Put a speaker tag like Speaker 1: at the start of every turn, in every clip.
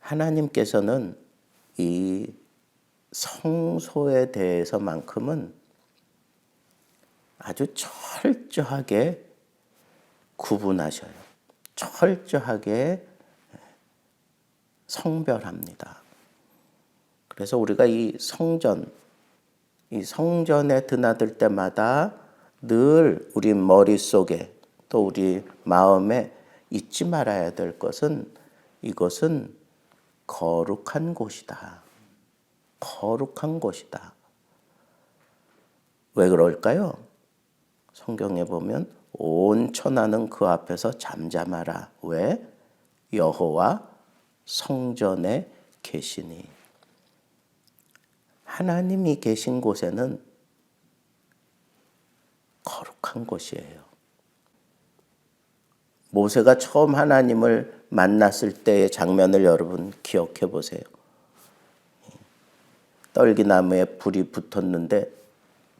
Speaker 1: 하나님께서는 이 성소에 대해서만큼은 아주 철저하게 구분하셔요. 철저하게 성별합니다. 그래서 우리가 이 성전에 드나들 때마다 늘 우리 머릿속에 또 우리 마음에 잊지 말아야 될 것은 이것은 거룩한 곳이다. 거룩한 곳이다. 왜 그럴까요? 성경에 보면 온 천하는 그 앞에서 잠잠하라. 왜? 여호와 성전에 계시니. 하나님이 계신 곳에는 거룩한 곳이에요. 모세가 처음 하나님을 만났을 때의 장면을 여러분 기억해 보세요. 떨기나무에 불이 붙었는데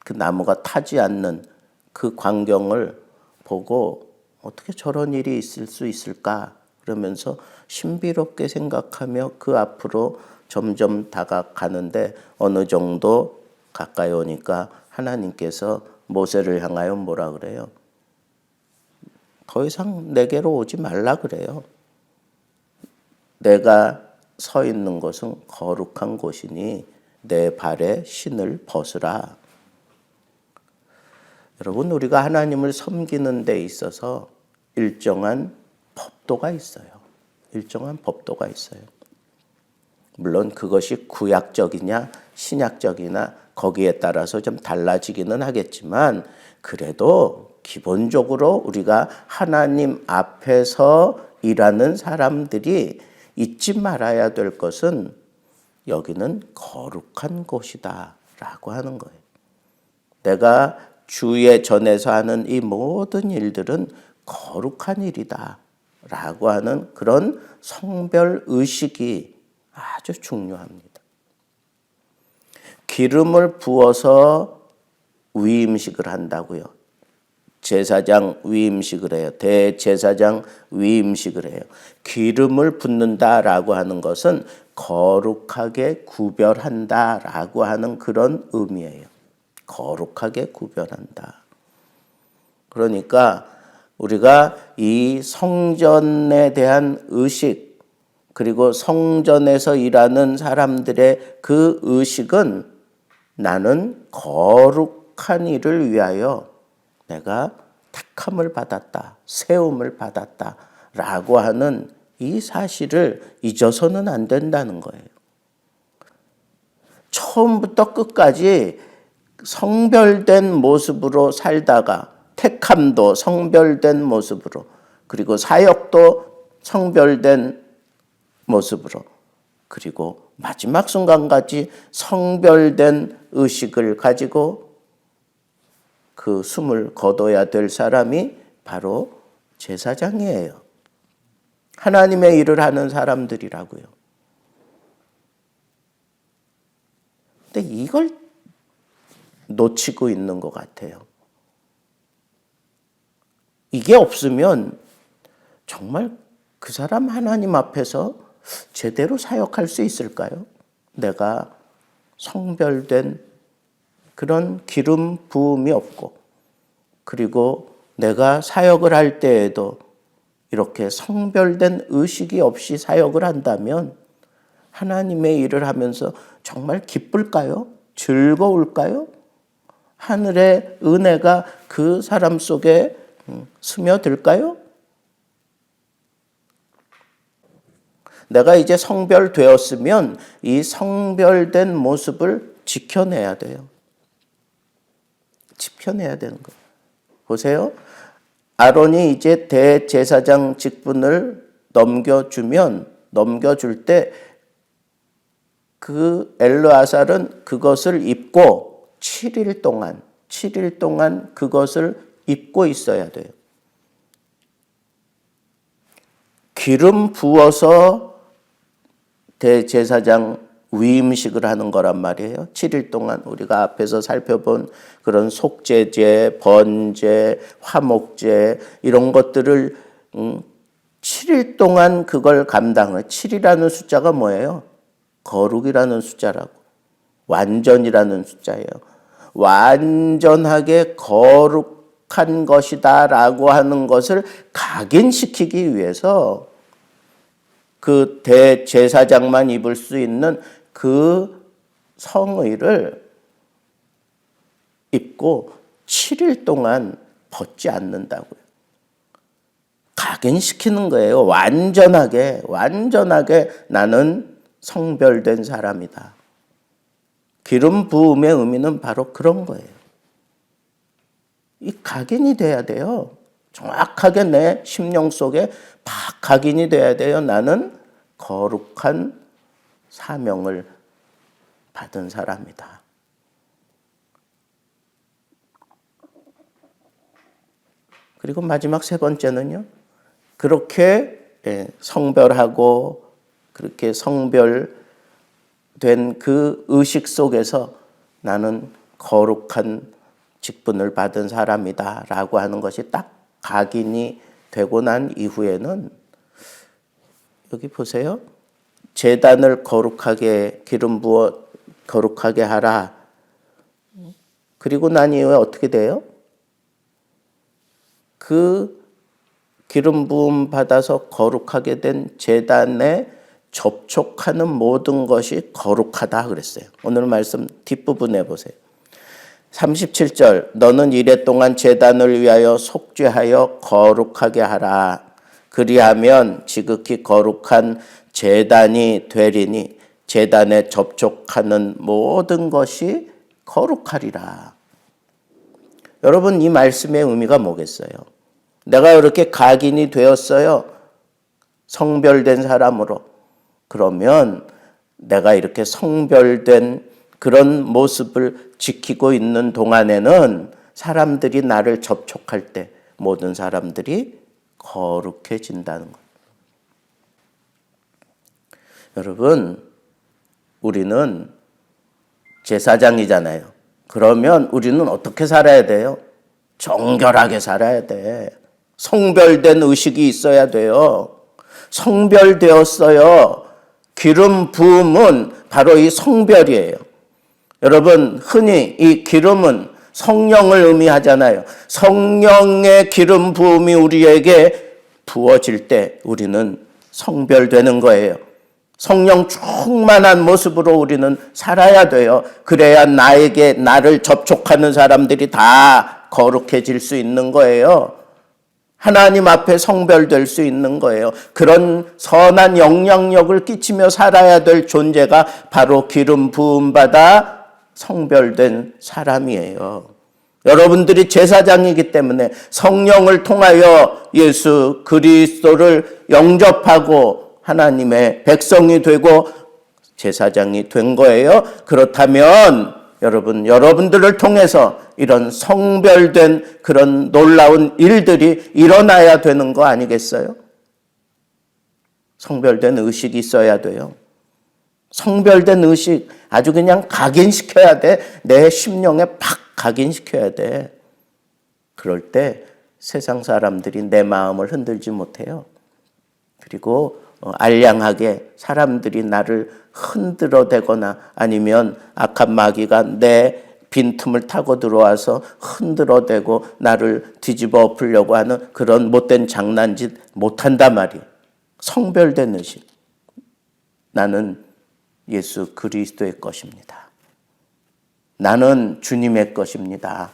Speaker 1: 그 나무가 타지 않는 그 광경을 보고 어떻게 저런 일이 있을 수 있을까? 그러면서 신비롭게 생각하며 그 앞으로 점점 다가가는데 어느 정도 가까이 오니까 하나님께서 모세를 향하여 뭐라 그래요? 더 이상 내게로 오지 말라 그래요. 내가 서 있는 곳은 거룩한 곳이니 내 발에 신을 벗으라. 여러분, 우리가 하나님을 섬기는 데 있어서 일정한 법도가 있어요. 일정한 법도가 있어요. 물론 그것이 구약적이냐 신약적이나 거기에 따라서 좀 달라지기는 하겠지만 그래도 기본적으로 우리가 하나님 앞에서 일하는 사람들이 잊지 말아야 될 것은 여기는 거룩한 곳이다 라고 하는 거예요. 내가 주의 전에서 하는 이 모든 일들은 거룩한 일이다 라고 하는 그런 성별의식이 아주 중요합니다. 기름을 부어서 위임식을 한다고요. 제사장 위임식을 해요. 대제사장 위임식을 해요. 기름을 붓는다라고 하는 것은 거룩하게 구별한다라고 하는 그런 의미예요. 거룩하게 구별한다. 그러니까 우리가 이 성전에 대한 의식 그리고 성전에서 일하는 사람들의 그 의식은 나는 거룩한 일을 위하여 내가 택함을 받았다, 세움을 받았다 라고 하는 이 사실을 잊어서는 안 된다는 거예요. 처음부터 끝까지 성별된 모습으로 살다가 택함도 성별된 모습으로 그리고 사역도 성별된 모습으로 그리고 마지막 순간까지 성별된 의식을 가지고 그 숨을 거둬야 될 사람이 바로 제사장이에요. 하나님의 일을 하는 사람들이라고요. 근데 이걸 놓치고 있는 것 같아요. 이게 없으면 정말 그 사람 하나님 앞에서 제대로 사역할 수 있을까요? 내가 성별된 그런 기름 부음이 없고 그리고 내가 사역을 할 때에도 이렇게 성별된 의식이 없이 사역을 한다면 하나님의 일을 하면서 정말 기쁠까요? 즐거울까요? 하늘의 은혜가 그 사람 속에 스며들까요? 내가 이제 성별되었으면 이 성별된 모습을 지켜내야 돼요. 지켜내야 되는 거예요. 보세요. 아론이 이제 대제사장 직분을 넘겨줄 때 그 엘르아살은 그것을 입고 7일 동안 그것을 입고 있어야 돼요. 기름 부어서 대제사장 위임식을 하는 거란 말이에요. 7일 동안 우리가 앞에서 살펴본 그런 속죄제, 번제, 화목제 이런 것들을 7일 동안 그걸 감당을. 7이라는 숫자가 뭐예요? 거룩이라는 숫자라고. 완전이라는 숫자예요. 완전하게 거룩한 것이다 라고 하는 것을 각인시키기 위해서 그 대제사장만 입을 수 있는 그 성의를 입고 7일 동안 벗지 않는다고요. 각인시키는 거예요. 완전하게 나는 성별된 사람이다. 기름 부음의 의미는 바로 그런 거예요. 이 각인이 돼야 돼요. 정확하게 내 심령 속에 팍 각인이 돼야 돼요. 나는 거룩한 사명을 받은 사람이다. 그리고 마지막 세 번째는요. 그렇게 성별하고 그렇게 성별된 그 의식 속에서 나는 거룩한 직분을 받은 사람이다 라고 하는 것이 딱 각인이 되고 난 이후에는 여기 보세요. 제단을 거룩하게 기름 부어 거룩하게 하라. 그리고 난 이후에 어떻게 돼요? 그 기름 부음 받아서 거룩하게 된 제단에 접촉하는 모든 것이 거룩하다 그랬어요. 오늘 말씀 뒷부분에 보세요. 37절 너는 이레 동안 제단을 위하여 속죄하여 거룩하게 하라. 그리하면 지극히 거룩한 제단이 되리니 제단에 접촉하는 모든 것이 거룩하리라. 여러분 이 말씀의 의미가 뭐겠어요? 내가 이렇게 각인이 되었어요. 성별된 사람으로. 그러면 내가 이렇게 성별된 그런 모습을 지키고 있는 동안에는 사람들이 나를 접촉할 때 모든 사람들이 거룩해진다는 거예요. 여러분, 우리는 제사장이잖아요. 그러면 우리는 어떻게 살아야 돼요? 정결하게 살아야 돼. 성별된 의식이 있어야 돼요. 성별되었어요. 기름 부음은 바로 이 성별이에요. 여러분, 흔히 이 기름은 성령을 의미하잖아요. 성령의 기름 부음이 우리에게 부어질 때 우리는 성별되는 거예요. 성령 충만한 모습으로 우리는 살아야 돼요. 그래야 나를 접촉하는 사람들이 다 거룩해질 수 있는 거예요. 하나님 앞에 성별될 수 있는 거예요. 그런 선한 영향력을 끼치며 살아야 될 존재가 바로 기름 부음받아 성별된 사람이에요. 여러분들이 제사장이기 때문에 성령을 통하여 예수 그리스도를 영접하고 하나님의 백성이 되고 제사장이 된 거예요. 그렇다면 여러분들을 통해서 이런 성별된 그런 놀라운 일들이 일어나야 되는 거 아니겠어요? 성별된 의식이 있어야 돼요. 성별된 의식 아주 그냥 각인시켜야 돼. 내 심령에 팍 각인시켜야 돼. 그럴 때 세상 사람들이 내 마음을 흔들지 못해요. 그리고 알량하게 사람들이 나를 흔들어대거나 아니면 악한 마귀가 내 빈틈을 타고 들어와서 흔들어대고 나를 뒤집어 엎으려고 하는 그런 못된 장난짓 못한단 말이에요. 성별된 의식. 나는 예수 그리스도의 것입니다. 나는 주님의 것입니다.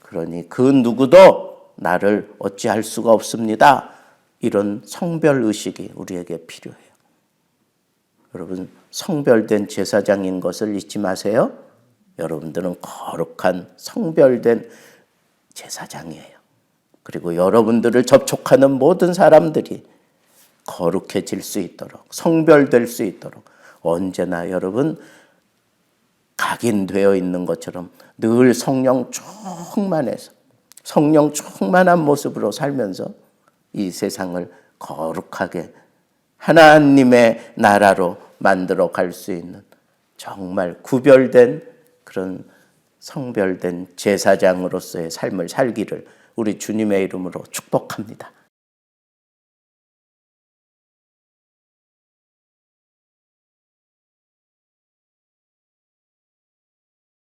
Speaker 1: 그러니 그 누구도 나를 어찌할 수가 없습니다. 이런 성별의식이 우리에게 필요해요. 여러분, 성별된 제사장인 것을 잊지 마세요. 여러분들은 거룩한 성별된 제사장이에요. 그리고 여러분들을 접촉하는 모든 사람들이 거룩해질 수 있도록, 성별될 수 있도록 언제나 여러분 각인되어 있는 것처럼 늘 성령 충만해서 성령 충만한 모습으로 살면서 이 세상을 거룩하게 하나님의 나라로 만들어 갈 수 있는 정말 구별된 그런 성별된 제사장으로서의 삶을 살기를 우리 주님의 이름으로 축복합니다.